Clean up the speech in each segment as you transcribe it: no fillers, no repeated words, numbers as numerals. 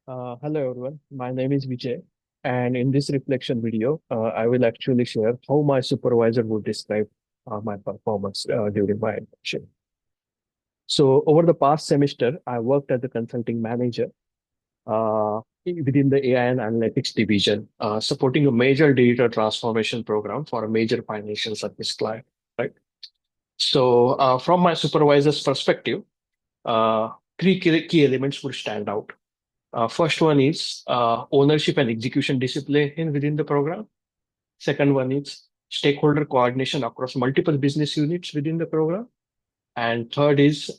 Hello everyone, my name is Vijay, and in this reflection video, I will actually share how my supervisor would describe my performance during my internship. So, over the past semester, I worked as a consulting manager within the AI and analytics division, supporting a major digital transformation program for a major financial service client. Right. So, from my supervisor's perspective, uh, three key elements would stand out. First one is ownership and execution discipline within the program. Second one is stakeholder coordination across multiple business units within the program. And third is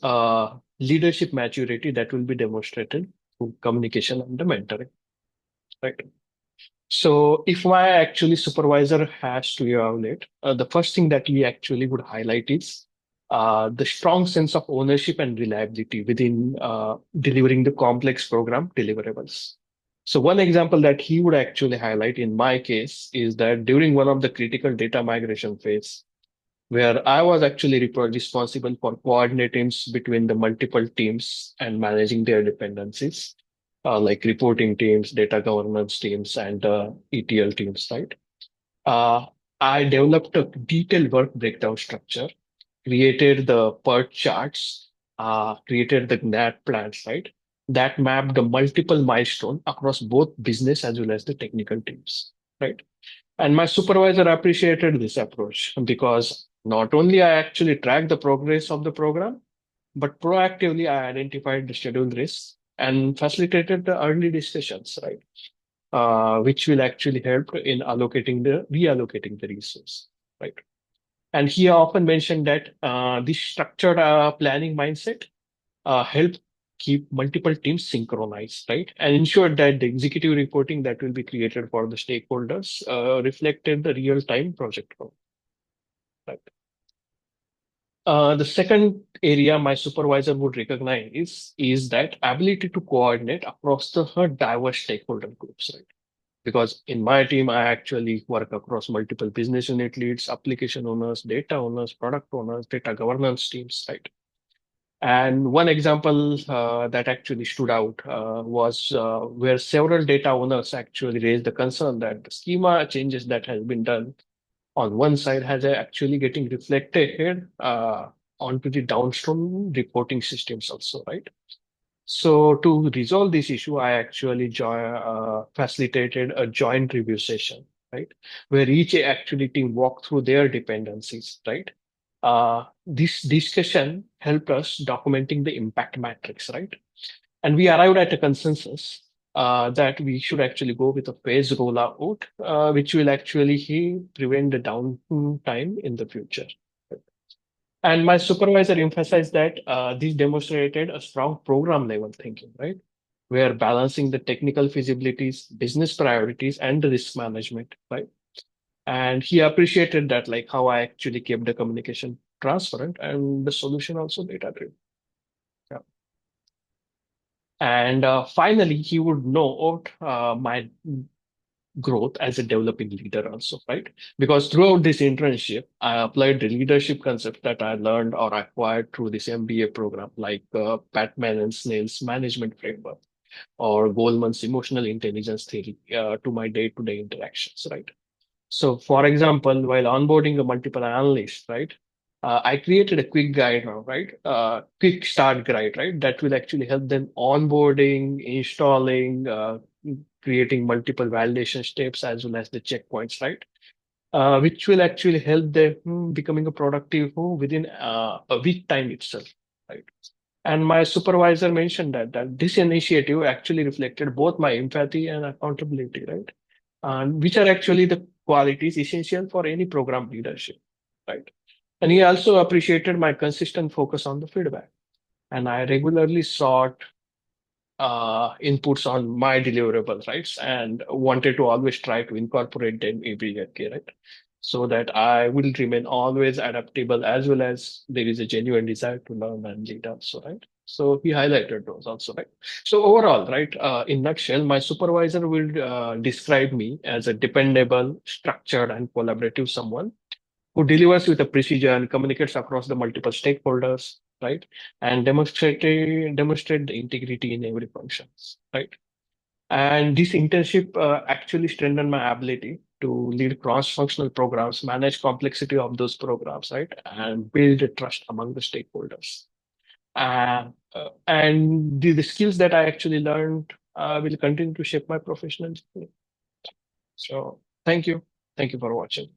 leadership maturity that will be demonstrated through communication and the mentoring. Right. So if my actually supervisor has to evaluate, the first thing that we actually would highlight is the strong sense of ownership and reliability within delivering the complex program deliverables. So one example that he would actually highlight in my case is that during one of the critical data migration phase, where I was actually responsible for coordinating between the multiple teams and managing their dependencies, like reporting teams, data governance teams, and ETL teams, right? Uh, I developed a detailed work breakdown structure, created the PERT charts, created the GNAT plans, right? That mapped the multiple milestone across both business as well as the technical teams, right? And my supervisor appreciated this approach because not only I actually tracked the progress of the program, but proactively I identified the schedule risks and facilitated the early discussions, right? Which will actually help in reallocating the resource, right? And he often mentioned that this structured planning mindset help keep multiple teams synchronized, right? And ensure that the executive reporting that will be created for the stakeholders reflected the real-time project work, right? The second area my supervisor would recognize is that ability to coordinate across the diverse stakeholder groups, right? Because in my team, I actually work across multiple business unit leads, application owners, data owners, product owners, data governance teams, right? And one example that actually stood out was where several data owners actually raised the concern that the schema changes that has been done on one side has actually getting reflected onto the downstream reporting systems also, right? So to resolve this issue, I actually facilitated a joint review session, right, where each actually team walked through their dependencies, right? This discussion helped us documenting the impact matrix, right? And we arrived at a consensus that we should actually go with a phased rollout, which will actually prevent the downtime in the future. And my supervisor emphasized that this demonstrated a strong program level thinking, right? Where balancing the technical feasibilities, business priorities, and the risk management, right? And he appreciated that, like how I actually kept the communication transparent and the solution also data driven. Yeah. And finally, he would know my growth as a developing leader also, right? Because throughout this internship, I applied the leadership concepts that I learned or acquired through this MBA program, like Patman and Snail's management framework or Goldman's emotional intelligence theory to my day-to-day interactions, right? So, for example, while onboarding a multiple analyst, right, I created a quick guide, right, quick start guide, right, that will actually help them onboarding, installing, creating multiple validation steps as well as the checkpoints, right, which will actually help them becoming a productive within a week time itself, right. And my supervisor mentioned that this initiative actually reflected both my empathy and accountability, right? Which are actually the qualities essential for any program leadership, right? And he also appreciated my consistent focus on the feedback. And I regularly sought inputs on my deliverables, right? And wanted to always try to incorporate them immediately, right? So that I will remain always adaptable as well as there is a genuine desire to learn and lead also, right? So he highlighted those also, right? So overall, right, in nutshell, my supervisor will describe me as a dependable, structured, and collaborative someone who delivers with a precision, communicates across the multiple stakeholders, right, and demonstrate the integrity in every functions, right. And this internship actually strengthened my ability to lead cross-functional programs, manage complexity of those programs, right, and build trust among the stakeholders. And the skills that I actually learned will continue to shape my professional journey. So thank you. Thank you for watching.